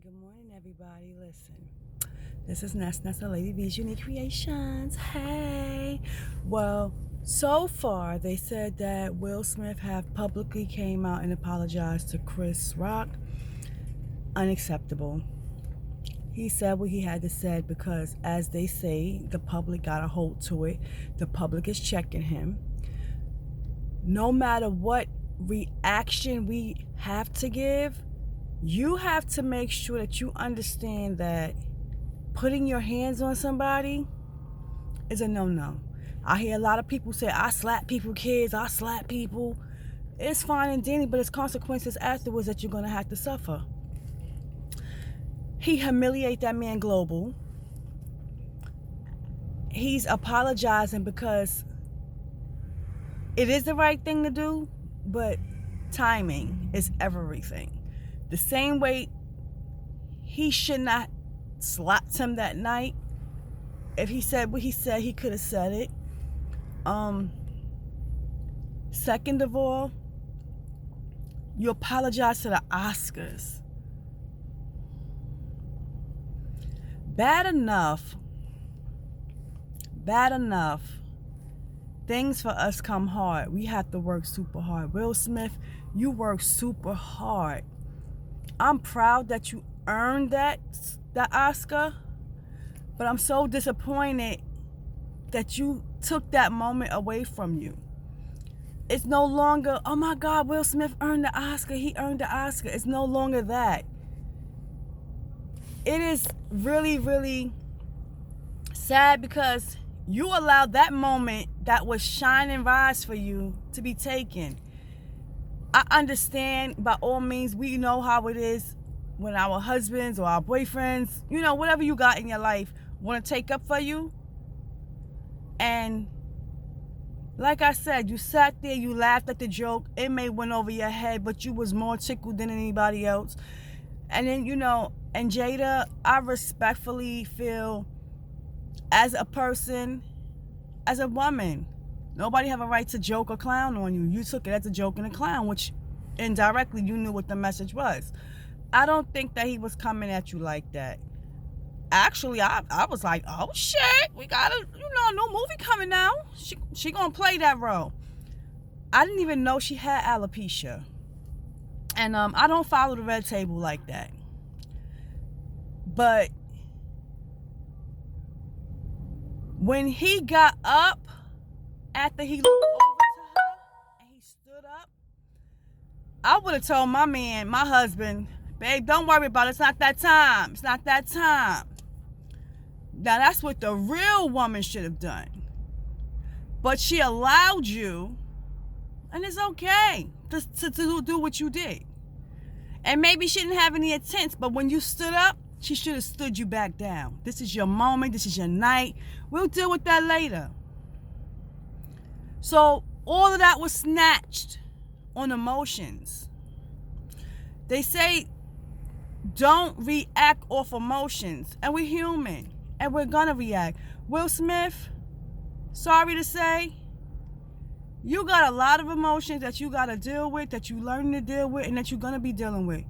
Good morning, everybody. Listen, this is Nessa Lady V's Unique Creations. Hey, well, so far they said that Will Smith have publicly came out and apologized to Chris Rock. Unacceptable. He said what he had to say because, as they say, the public got a hold to it. The public is checking him. No matter what reaction we have to give, you have to make sure that you understand that putting your hands on somebody is a no-no. I hear a lot of people say, I slap people, kids, I slap people. It's fine and dandy, but it's consequences afterwards that you're going to have to suffer. He humiliated that man global. He's apologizing because it is the right thing to do, but timing is everything. The same way he should not slapped him that night. If he said what he said, he could have said it. Second of all, you apologize to the Oscars. Bad enough. Things for us come hard. We have to work super hard. Will Smith, you work super hard. I'm proud that you earned that Oscar, but I'm so disappointed that you took that moment away from you. It's no longer, oh my God, Will Smith earned the Oscar. He earned the Oscar. It's no longer that. It is really, really sad because you allowed that moment that was shine and rise for you to be taken. I understand, by all means, we know how it is when our husbands or our boyfriends, whatever you got in your life, want to take up for you. And like I said, you sat there, you laughed at the joke. It may went over your head, but you was more tickled than anybody else. And then, and Jada, I respectfully feel, as a person, as a woman, nobody have a right to joke or clown on you. You took it as a joke and a clown, which indirectly you knew what the message was. I don't think that he was coming at you like that. Actually, I was like, oh shit, we got a new movie coming out. She gonna play that role. I didn't even know she had alopecia. And I don't follow the red table like that. But when he got up, after he looked over to her and he stood up, I would have told my man, my husband, babe, don't worry about it. It's not that time. It's not that time. Now, that's what the real woman should have done. But she allowed you, and it's okay to do what you did. And maybe she didn't have any intent, but when you stood up, she should have stood you back down. This is your moment. This is your night. We'll deal with that later. So all of that was snatched on emotions. They say don't react off emotions. And we're human. And we're going to react. Will Smith, sorry to say, you got a lot of emotions that you got to deal with, that you learn to deal with, and that you're going to be dealing with.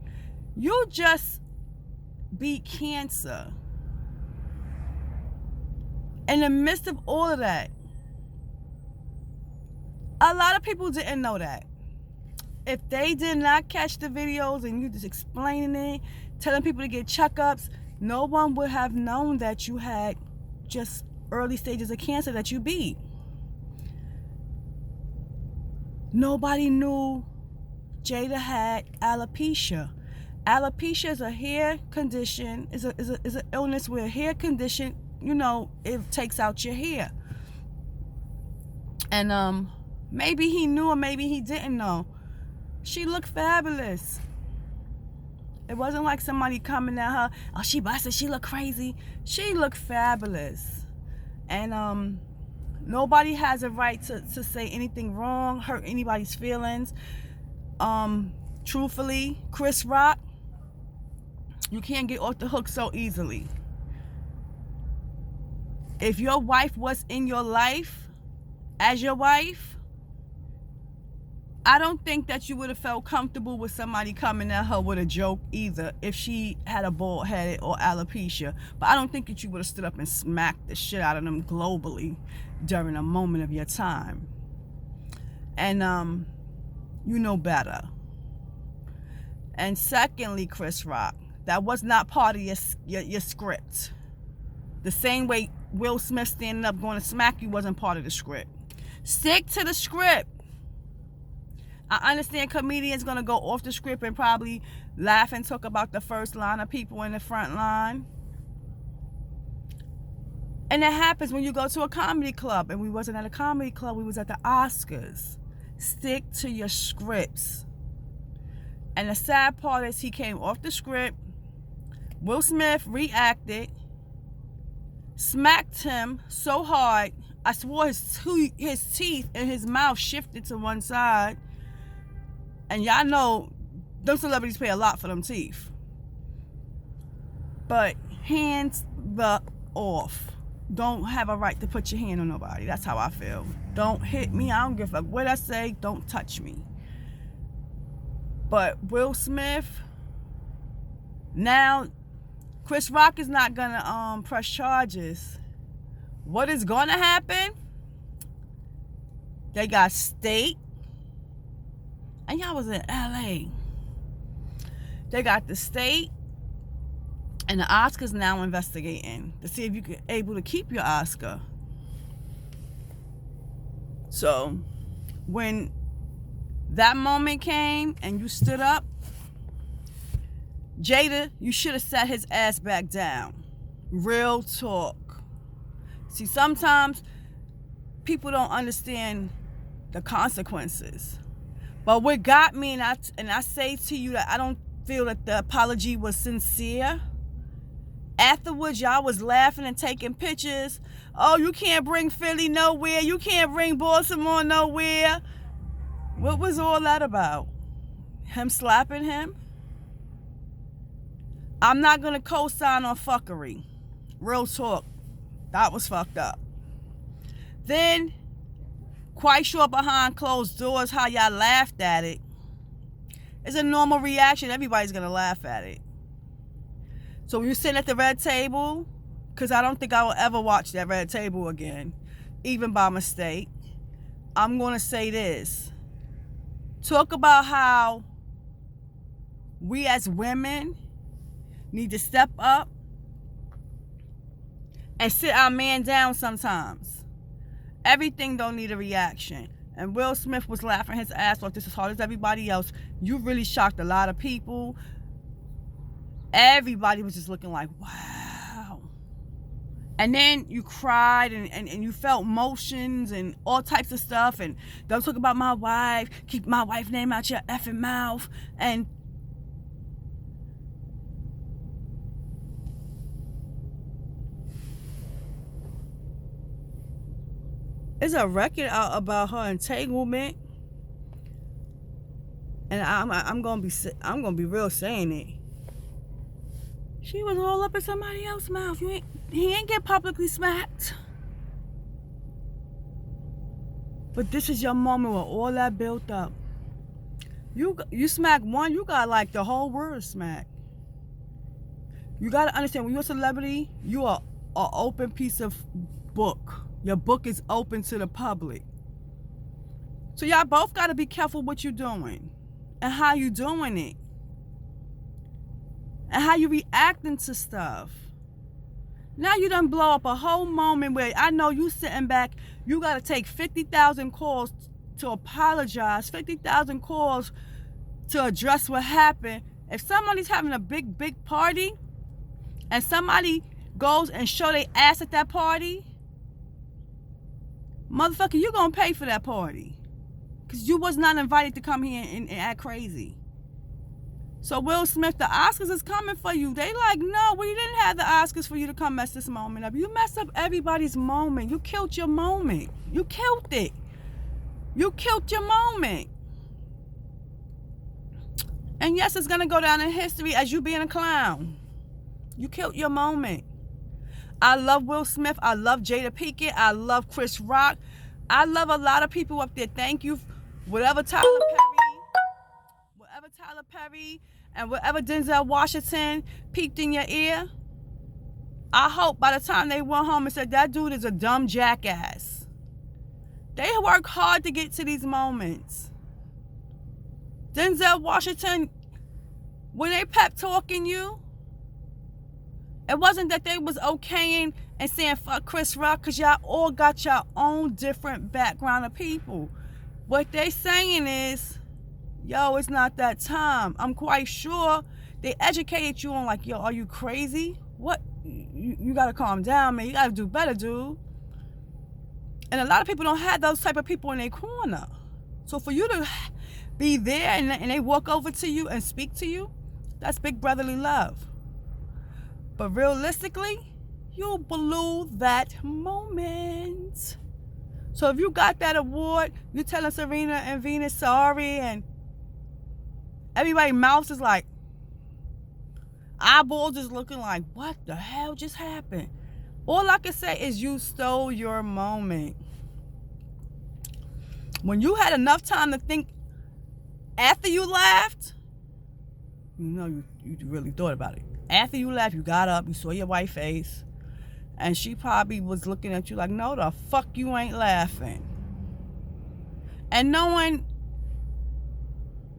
You just beat cancer. In the midst of all of that, a lot of people didn't know that. If they did not catch the videos and you just explaining it, telling people to get checkups, no one would have known that you had just early stages of cancer that you beat. Nobody knew Jada had alopecia. Alopecia is a hair condition, is an illness where a hair condition, it takes out your hair. And maybe he knew or maybe he didn't know. She looked fabulous. It wasn't like somebody coming at her, oh, she busted, she looked crazy. She looked fabulous. And nobody has a right to say anything wrong, hurt anybody's feelings. Truthfully, Chris Rock, you can't get off the hook so easily. If your wife was in your life, as your wife, I don't think that you would have felt comfortable with somebody coming at her with a joke either if she had a bald head or alopecia. But I don't think that you would have stood up and smacked the shit out of them globally during a moment of your time. And you know better. And secondly, Chris Rock, that was not part of your script. The same way Will Smith standing up going to smack you wasn't part of the script. Stick to the script. I understand comedians going to go off the script and probably laugh and talk about the first line of people in the front line. And that happens when you go to a comedy club. And we wasn't at a comedy club. We was at the Oscars. Stick to your scripts. And the sad part is he came off the script. Will Smith reacted. Smacked him so hard. I swore his teeth in his mouth shifted to one side. And y'all know, those celebrities pay a lot for them teeth. But hands the off. Don't have a right to put your hand on nobody. That's how I feel. Don't hit me. I don't give a fuck what I say. Don't touch me. But Will Smith, now, Chris Rock is not gonna press charges. What is gonna happen? They got state. And y'all was in LA. They got the state and the Oscars now investigating to see if you're able to keep your Oscar. So when that moment came and you stood up, Jada, you should have sat his ass back down. Real talk. See, sometimes people don't understand the consequences. But what got me, and I say to you that I don't feel that the apology was sincere. Afterwards, y'all was laughing and taking pictures. Oh, you can't bring Philly nowhere. You can't bring Baltimore nowhere. What was all that about? Him slapping him? I'm not going to co-sign on fuckery. Real talk. That was fucked up. Then, quite sure behind closed doors how y'all laughed at it. It's a normal reaction. Everybody's going to laugh at it. So when you're sitting at the red table, because I don't think I will ever watch that red table again, even by mistake, I'm going to say this. Talk about how we as women need to step up and sit our man down sometimes. Everything don't need a reaction. And Will Smith was laughing his ass off just as hard as everybody else. You really shocked a lot of people. Everybody was just looking like, wow. And then you cried and you felt motions and all types of stuff. And don't talk about my wife. Keep my wife's name out your effing mouth. And there's a record out about her entanglement, and I'm gonna be real saying it. She was all up in somebody else's mouth. He ain't get publicly smacked. But this is your moment with all that built up. You smack one, you got like the whole world smack. You gotta understand, when you're a celebrity, you are an open piece of book. Your book is open to the public. So y'all both got to be careful what you're doing and how you doing it and how you reacting to stuff. Now you done blow up a whole moment where I know you sitting back, you got to take 50,000 calls to apologize, 50,000 calls to address what happened. If somebody's having a big party and somebody goes and show their ass at that party, motherfucker, you gonna pay for that party. Because you was not invited to come here and act crazy. So Will Smith, the Oscars is coming for you. They like, no, we didn't have the Oscars for you to come mess this moment up. You messed up everybody's moment. You killed your moment. You killed it. You killed your moment. And yes, it's gonna go down in history as you being a clown. You killed your moment. I love Will Smith. I love Jada Pinkett. I love Chris Rock. I love a lot of people up there. Thank you whatever Tyler Perry and whatever Denzel Washington peeped in your ear, I hope by the time they went home and said, that dude is a dumb jackass. They work hard to get to these moments. Denzel Washington, when they pep talking you, it wasn't that they was okaying and saying fuck Chris Rock, because y'all all got your own different background of people. What they saying is, yo, it's not that time. I'm quite sure they educated you on like, yo, are you crazy? What? You gotta calm down, man. You gotta do better, dude. And a lot of people don't have those type of people in their corner. So for you to be there and they walk over to you and speak to you, that's big brotherly love. But realistically, you blew that moment. So if you got that award, you telling Serena and Venus sorry, and everybody's mouth is like, eyeballs is looking like, what the hell just happened? All I can say is you stole your moment. When you had enough time to think after you laughed, you know you really thought about it. After you laughed, you got up, you saw your white face, and she probably was looking at you like, no, the fuck you ain't laughing. And knowing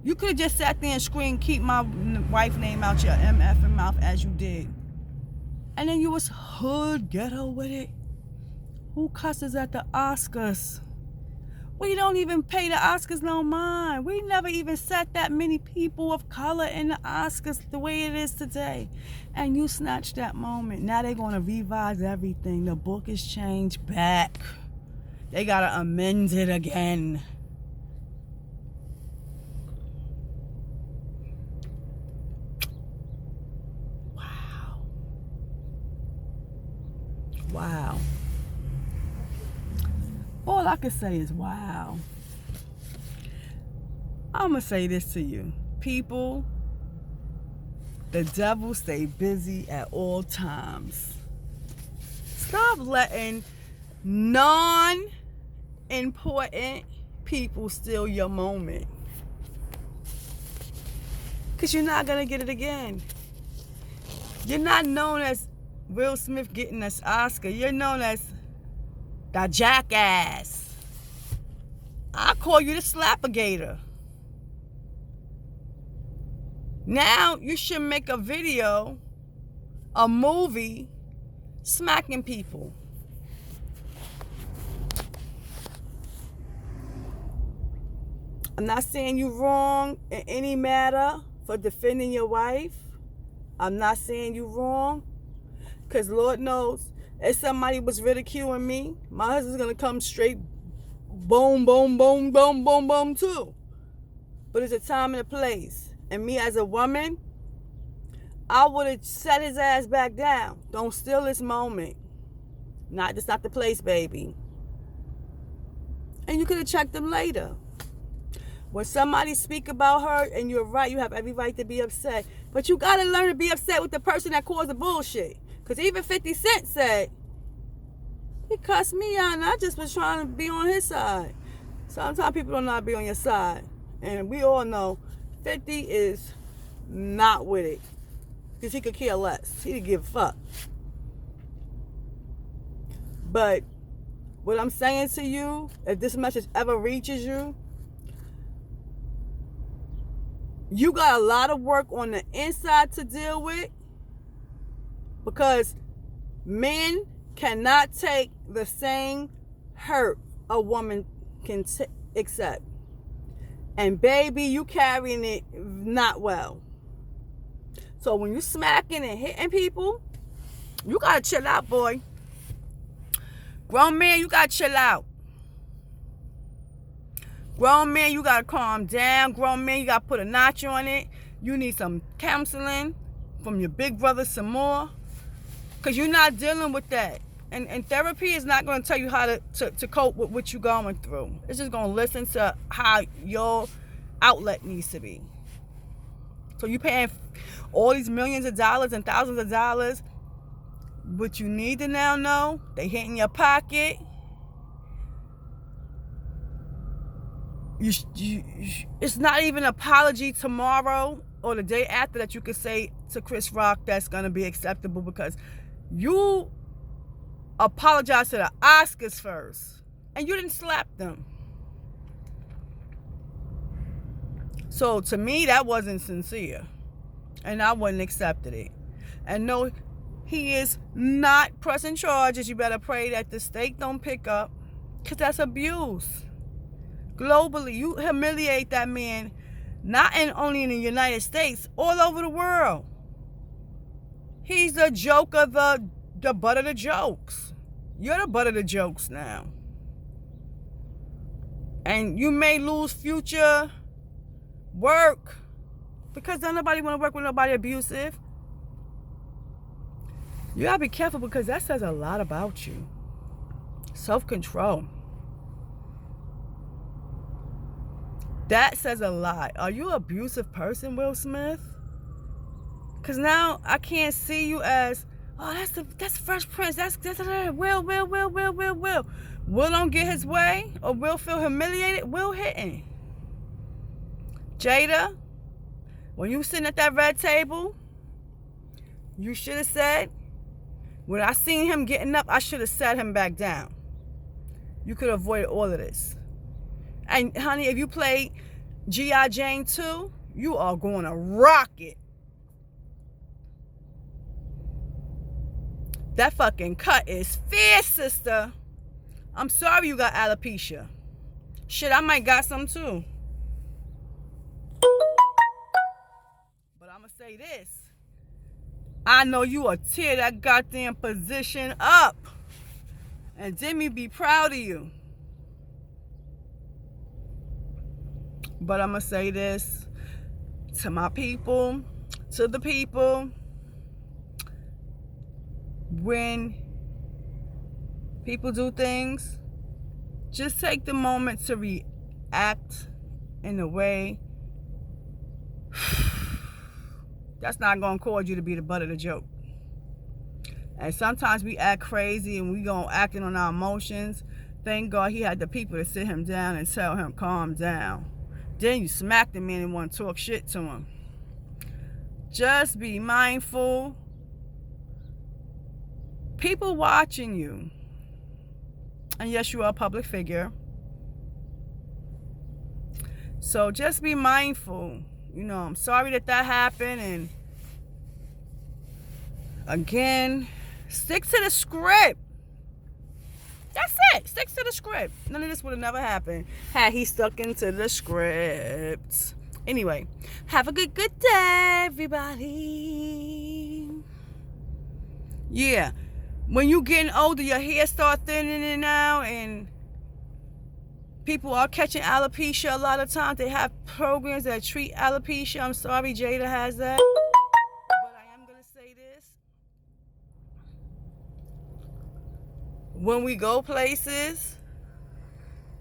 you could have just sat there and screamed, keep my wife's name out your MFing mouth as you did. And then you was hood ghetto with it. Who cusses at the Oscars? We don't even pay the Oscars no mind. We never even set that many people of color in the Oscars the way it is today. And you snatched that moment. Now they're going to revise everything. The book is changed back. They got to amend it again. Wow. All I can say is wow. I'm going to say this to you. People, the devil stay busy at all times. Stop letting non-important people steal your moment. Because you're not going to get it again. You're not known as Will Smith getting this Oscar. You're known as the jackass. I call you the slapagator. Now you should make a video, a movie, smacking people. I'm not saying you're wrong in any matter for defending your wife. I'm not saying you're wrong. Because Lord knows, if somebody was ridiculing me, my husband's going to come straight boom, boom, boom, boom, boom, boom, too. But it's a time and a place. And me as a woman, I would have set his ass back down. Don't steal this moment. That's not the place, baby. And you could have checked them later. When somebody speak about her, and you're right, you have every right to be upset. But you got to learn to be upset with the person that caused the bullshit. Because even 50 Cent said, he cussed me out, and I just was trying to be on his side. Sometimes people don't know how to be on your side. And we all know 50 is not with it. Because he could care less. He didn't give a fuck. But what I'm saying to you, if this message ever reaches you, you got a lot of work on the inside to deal with. Because men cannot take the same hurt a woman can accept. And baby, you carrying it not well. So when you smacking and hitting people, you gotta chill out, boy. Grown man, you gotta chill out. Grown man, you gotta calm down. Grown man, you gotta put a notch on it. You need some counseling from your big brother some more. Because you're not dealing with that. And therapy is not going to tell you how to cope with what you're going through. It's just going to listen to how your outlet needs to be. So you're paying all these millions of dollars and thousands of dollars. What you need to now know, they hit in your pocket. It's not even an apology tomorrow or the day after that you could say to Chris Rock that's going to be acceptable, because you apologized to the Oscars first and you didn't slap them. So to me, that wasn't sincere, and I wouldn't accepted it. And no, he is not pressing charges. You better pray that the state don't pick up, because that's abuse. Globally, you humiliate that man, not only in the United States, all over the world. He's the joke of the butt of the jokes. You're the butt of the jokes now. And you may lose future work because don't nobody want to work with nobody abusive. You gotta be careful, because that says a lot about you. Self-control. That says a lot. Are you an abusive person, Will Smith? Because now I can't see you as, oh, that's Fresh Prince. That's Will. Will don't get his way, or Will feel humiliated. Will hitting. Jada, when you sitting at that red table, you should have said, when I seen him getting up, I should have sat him back down. You could avoid all of this. And honey, if you play G.I. Jane 2, you are going to rock it. That fucking cut is fierce, sister. I'm sorry you got alopecia. Shit, I might got some too. But I'm going to say this. I know you will tear that goddamn position up. And Demi be proud of you. But I'm going to say this to my people, to the people. When people do things, just take the moment to react in a way that's not going to cause you to be the butt of the joke. And sometimes we act crazy and we going acting on our emotions. Thank God he had the people to sit him down and tell him, calm down. Then you smack the man and want to talk shit to him. Just be mindful. People watching you. And yes, you are a public figure. So just be mindful. You know, I'm sorry that happened. And again, stick to the script. That's it. Stick to the script. None of this would have never happened had he stuck into the script. Anyway, have a good day, everybody. Yeah. When you getting older, your hair start thinning out, and people are catching alopecia a lot of times. They have programs that treat alopecia. I'm sorry Jada has that. But I am going to say this. When we go places,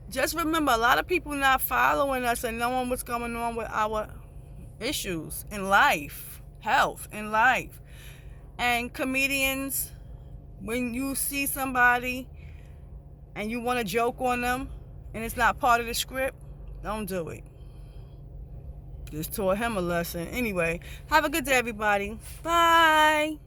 just remember, a lot of people not following us and knowing what's going on with our issues in life, health in life. And comedians, when you see somebody and you want to joke on them and it's not part of the script, don't do it. Just taught him a lesson. Anyway, have a good day, everybody. Bye.